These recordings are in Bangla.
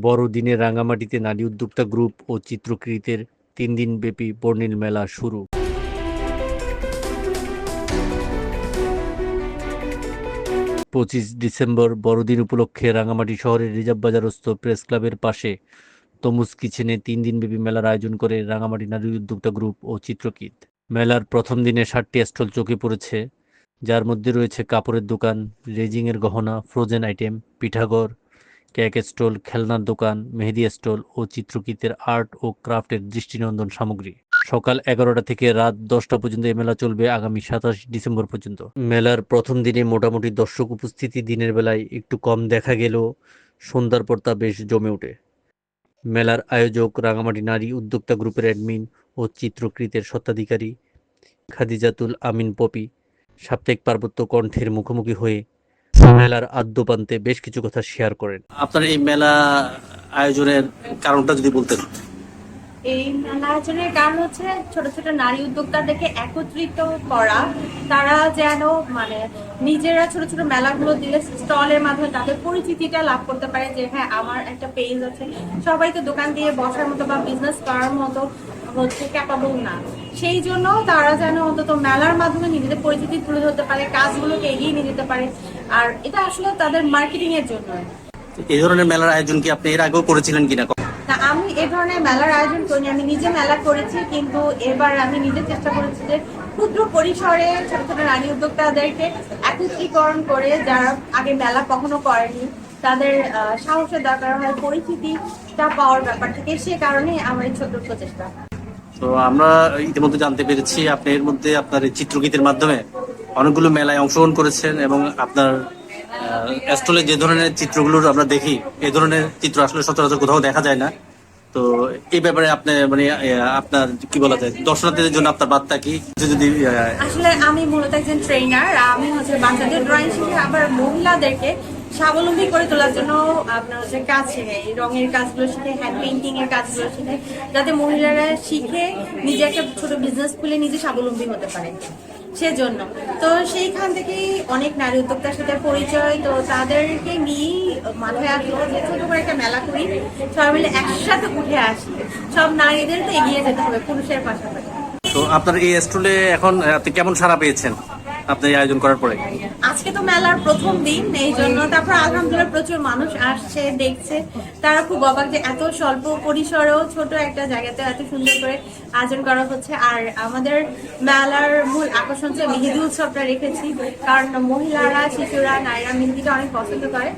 বড়দিনে রাঙামাটিতে নারী উদ্যোক্তা গ্রুপ ও চিত্রকৃতের ৩ দিনব্যাপী বর্ণিল মেলা শুরু। ২৫ ডিসেম্বর বড়দিন উপলক্ষে রাঙামাটি শহরের রিজার্ভ বাজারস্থ প্রেস ক্লাবের পাশে তমুজ কিচেনে ৩ দিনব্যাপী মেলার আয়োজন করে রাঙামাটি নারী উদ্যোক্তা গ্রুপ ও চিত্রকৃত। মেলার প্রথম দিনে ৭টি স্টল চোখে পড়েছে, যার মধ্যে রয়েছে কাপড়ের দোকান, রেজিংয়ের গহনা, ফ্রোজেন আইটেম, পিঠাঘর, কেক স্টল, খেলনার দোকান, মেহেদি স্টল ও চিত্রকৃতের আর্ট ও ক্রাফটের দৃষ্টিনন্দন সামগ্রী। সকাল ১১টা থেকে রাত ১০টা পর্যন্ত এই মেলা চলবে আগামী ২৭ ডিসেম্বর পর্যন্ত। মেলার প্রথম দিনে মোটামুটি দর্শক উপস্থিতি দিনের বেলায় একটু কম দেখা গেলেও সন্ধ্যার পর তা বেশ জমে ওঠে। মেলার আয়োজক রাঙামাটি নারী উদ্যোক্তা গ্রুপের অ্যাডমিন ও চিত্রকৃতের স্বত্বাধিকারী খাদিজাতুল আমিন পপি সাপ্তাহিক পার্বত্য কণ্ঠের মুখোমুখি হয়ে মেলার আদ্যপান্তে বেশ কিছু কথা শেয়ার করেন। আপনার এই মেলা আয়োজনের কারণটা যদি বলতেন। এই মেলা আয়োজনের কারণ হচ্ছে ছোট ছোট নারী উদ্যোক্তাদেরকে একত্রিত করা। তারা যেন নিজেরা ছোট ছোট মেলাগুলো দিলে স্টলের মাধ্যমে তাদের পরিচিতিটা লাভ করতে পারে, যে হ্যাঁ আমার একটা পেজ আছে। সবাই তো দোকান দিয়ে বসার মতো বা বিজনেস করার মতো ক্যাপাবল না, সেই জন্য তারা যেন অন্তত মেলার মাধ্যমে নিজেদের পরিচিতি তুলে ধরতে পারে, কাজগুলোকে এগিয়ে নিয়ে যেতে পারে। আর এটা আসলে তাদের মার্কেটিং এর জন্য। এই ধরনের মেলার আয়োজন কি আপনি এর আগেও করেছিলেন কিনা? না, আমি এ ধরনের মেলার আয়োজন করিনি। আমি নিজে মেলা করেছি, কিন্তু এবার আমি নিজে চেষ্টা করেছি যে ক্ষুদ্র পরিসরে ছোট ছোট নারী উদ্যোক্তাদেরকে একত্রীকরণ করে, যারা আগে মেলা কখনো করেনি, তাদের সাহসের দরকার হয়, পরিচিতিটা পাওয়ার ব্যাপার থেকে। সে কারণে আমার এই ছোট্ট প্রচেষ্টা। তো আমরা ইতিমধ্যে জানতে পেরেছি আপনি এর মধ্যে আপনার চিত্রকৃতের মাধ্যমে অনেকগুলো মেলায় অংশগ্রহণ করেছেন এবং আপনার স্টলে যে ধরনের চিত্রগুলো আমরা দেখি, এই ধরনের চিত্র আসলে সচরাচর কোথাও দেখা যায় না। তো এই ব্যাপারে আপনি আপনার কি বলা যায়, দর্শনার্থীদের জন্য আপনার বার্তা কি? যদি আসলে আমি মূলত একজন ট্রেনার। আমি বাচ্চাদের ড্রয়িং শিখে, আবার মহিলাদেরকে স্বাবলম্বী করে তোলার জন্য আপনার কাজ শেখাই, রঙের কাজগুলো শিখে, হ্যান্ড পেইন্টিং এর কাজগুলো শিখে, যাতে মহিলারা শিখে নিজে একটা ছোট বিজনেস খুলে নিজে স্বাবলম্বী হতে পারে। সেজন্য তো সেইখান থেকেই অনেক নারী উদ্যোক্তার সাথে পরিচয়। তো তাদেরকে নিয়েই মাথায় আসলো যে ছোট করে একটা মেলা করি, সবাই মিলে একসাথে উঠে আসি। সব নারীদের তো এগিয়ে যেতে হবে পুরুষের পাশাপাশি। তো আপনার এই স্টলে এখন আপনি কেমন সাড়া পেয়েছেন আপনি এই আয়োজন করার পরে? আজকে তো মেলার প্রথম দিন, এই জন্য তারপর আলহামদুলিল্লাহ প্রচুর মানুষ আসছে, দেখছে। তারা খুব অবাক যে এত স্বল্প পরিসরেও ছোট একটা জায়গাতে এত সুন্দর করে আয়োজন করা হচ্ছে। আর আমাদের মেলার মূল আকর্ষণ হচ্ছে মেহেদি উৎসবটা রেখেছি, কারণ মহিলারা, শিশুরা, নারীরা মেহেদিটা অনেক পছন্দ করে।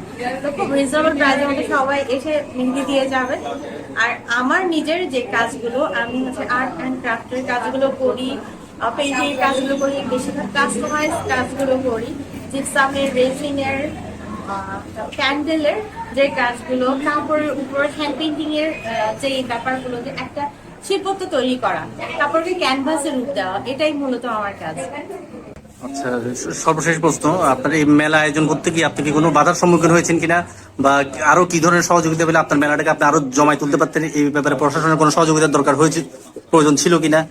তো খুব রিজনেবল প্রাইসের মধ্যে সবাই এসে মেহেদি দিয়ে যাবে। আর আমার নিজের যে কাজগুলো, আমি আর্ট অ্যান্ড ক্রাফটের কাজগুলো করি, পেইন্টিং এর কাজগুলো করি, বেশিরভাগ কাস্টমাইজ কাজগুলো করি, জিপসামের, রেজিনের, ক্যান্ডেলের যে কাজগুলো, কাপড়ের উপর হ্যান্ড পেইন্টিং এর যে ব্যাপারগুলো, যে একটা শিল্পত্ব তৈরি করা, কাপড়কে ক্যানভাসে রূপ দেওয়া, এটাই মূলত আমার কাজ। আচ্ছা, সর্বশেষ প্রশ্ন, আপনার এই মেলা আয়োজন করতে কি আপনি কি কোনো বাধার সম্মুখীন হয়েছেন কিনা, বা আরো কি ধরনের সহযোগিতা পেলে আপনার মেলাটাকে আপনি আরো জমায় তুলতে পারতেন? এই ব্যাপারে প্রশাসনের কোনো সহযোগিতার দরকার হয়েছে, প্রয়োজন ছিল কিনা?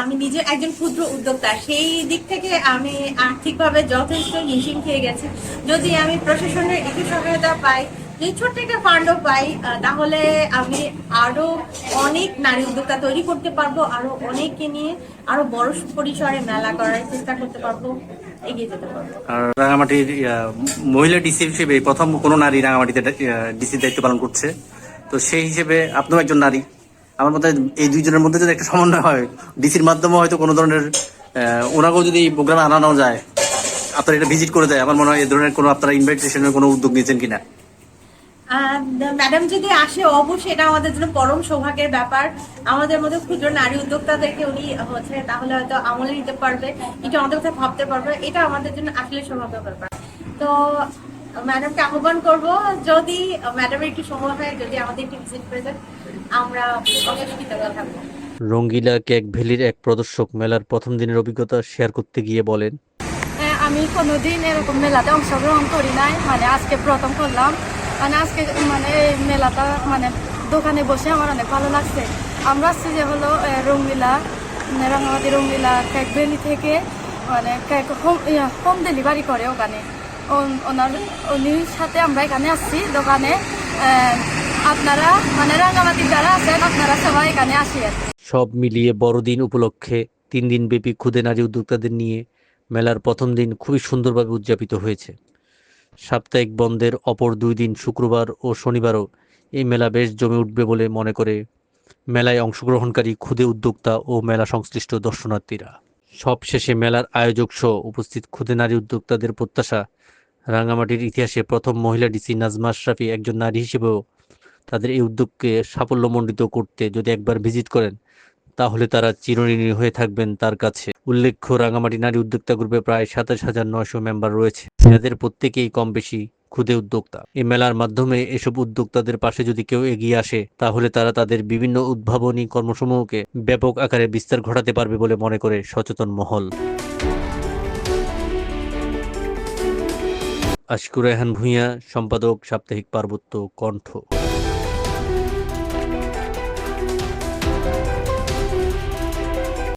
আমি নিজে একজন ক্ষুদ্র উদ্যোক্তা, সেই দিক থেকে আমি আর্থিকভাবে যথেষ্ট হিমশিম খেয়ে গেছি। যদি আমি প্রশাসনের একটু সহায়তা পাই, যদি ছোট্ট একটা ফান্ডও পাই, তাহলে আমি আরো অনেক নারী উদ্যোক্তা তৈরি করতে পারবো, আরো অনেককে নিয়ে আরো বড় পরিসরে মেলা করার চেষ্টা করতে পারবো, এগিয়ে যেতে পারবো। আর রাঙামাটির মহিলা ডিসি হিসেবে প্রথম কোনো নারী রাঙামাটিতে ডিসির দায়িত্ব পালন করছে, তো সেই হিসেবে আপনিও একজন নারী। আমার মতে এই দুইজনের মধ্যে যদি একটা সমন্বয় হয়, ডিসির মাধ্যমে হয়তো কোনো ধরনের ওনাকেও যদি এই প্রোগ্রামে আনানো যায়, আপনারা এটা ভিজিট করে যায়, আমার মনে হয় এই ধরনের কোনো আপনারা ইনভাইটেশনের কোনো উদ্যোগ নিয়েছেন কিনা? ম্যাডাম যদি আসে, অবশ্যই এটা আমাদের জন্য পরম সৌভাগ্যের ব্যাপার। আমাদের মধ্যে ক্ষুদ্র নারী উদ্যোক্তাদেরকে উনি তাহলে হয়তো আমলে নিতে পারবে, এটা আমাদের কথা ভাবতে পারবে, এটা আমাদের জন্য আসলে সৌভাগ্যের ব্যাপার। তো ম্যাডামকে আহ্বান করবো, যদি ম্যাডামের একটু সময় হয়, যদি আমাদের একটু ভিজিট করে দেন, আমরা অনেক কৃতজ্ঞ থাকবো। রঙ্গিলা কেক ভ্যালির এক প্রদর্শক মেলার প্রথম দিনের অভিজ্ঞতা শেয়ার করতে গিয়ে বলেন, আমি কোনোদিন এরকম মেলাতে অংশগ্রহণ করি নাই, আজকে প্রথম করলাম। আজকে এই মেলাটা দোকানে বসে আমার অনেক ভালো লাগছে। আমরা আসছি যে হলো রঙ্গিলা, রাঙামাটি রঙ্গিলা কেক ভ্যালি থেকে, কেক হোম ডেলিভারি করে ওখানে। উনির সাথে আমরা এখানে আসছি দোকানে। আপনারা মানে রাঙামাটি যারা আছেন আপনারা সবাই এখানে আসিয়েন। সব মিলিয়ে বড়দিন উপলক্ষে 3 দিন ব্যাপী ক্ষুদে নারী উদ্যোক্তাদের নিয়ে মেলার প্রথম দিন খুবই সুন্দরভাবে উদযাপিত হয়েছে। সাপ্তাহিক বন্ধের অপর 2 দিন শুক্রবার ও শনিবারও এই মেলা বেশ জমে উঠবে বলে মনে করে মেলায় অংশগ্রহণকারী ক্ষুদে উদ্যোক্তা ও মেলা সংশ্লিষ্ট দর্শনার্থীরা। সবশেষে মেলার আয়োজক সহ উপস্থিত ক্ষুদে নারী উদ্যোক্তাদের প্রত্যাশা, রাঙামাটির ইতিহাসে প্রথম মহিলা ডিসি নাজমা আশরাফি একজন নারী হিসেবেও তাদের এই উদ্যোগকে সাফল্যমণ্ডিত করতে যদি একবার ভিজিট করেন তাহলে তারা চিরঋণী হয়ে থাকবেন তার কাছে। উল্লেখ্য, রাঙামাটি নারী উদ্যোক্তা গ্রুপে প্রায় 27,900 মেম্বার রয়েছে, যাদের প্রত্যেকেই কম বেশি ক্ষুদে উদ্যোক্তা। এই মেলার মাধ্যমে এসব উদ্যোক্তাদের পাশে যদি কেউ এগিয়ে আসে তাহলে তারা তাদের বিভিন্ন উদ্ভাবনী কর্মসমূহকে ব্যাপক আকারে বিস্তার ঘটাতে পারবে বলে মনে করে সচেতন মহল। আশিকুর রেহান ভূঁইয়া, সম্পাদক, সাপ্তাহিক পার্বত্য কণ্ঠ।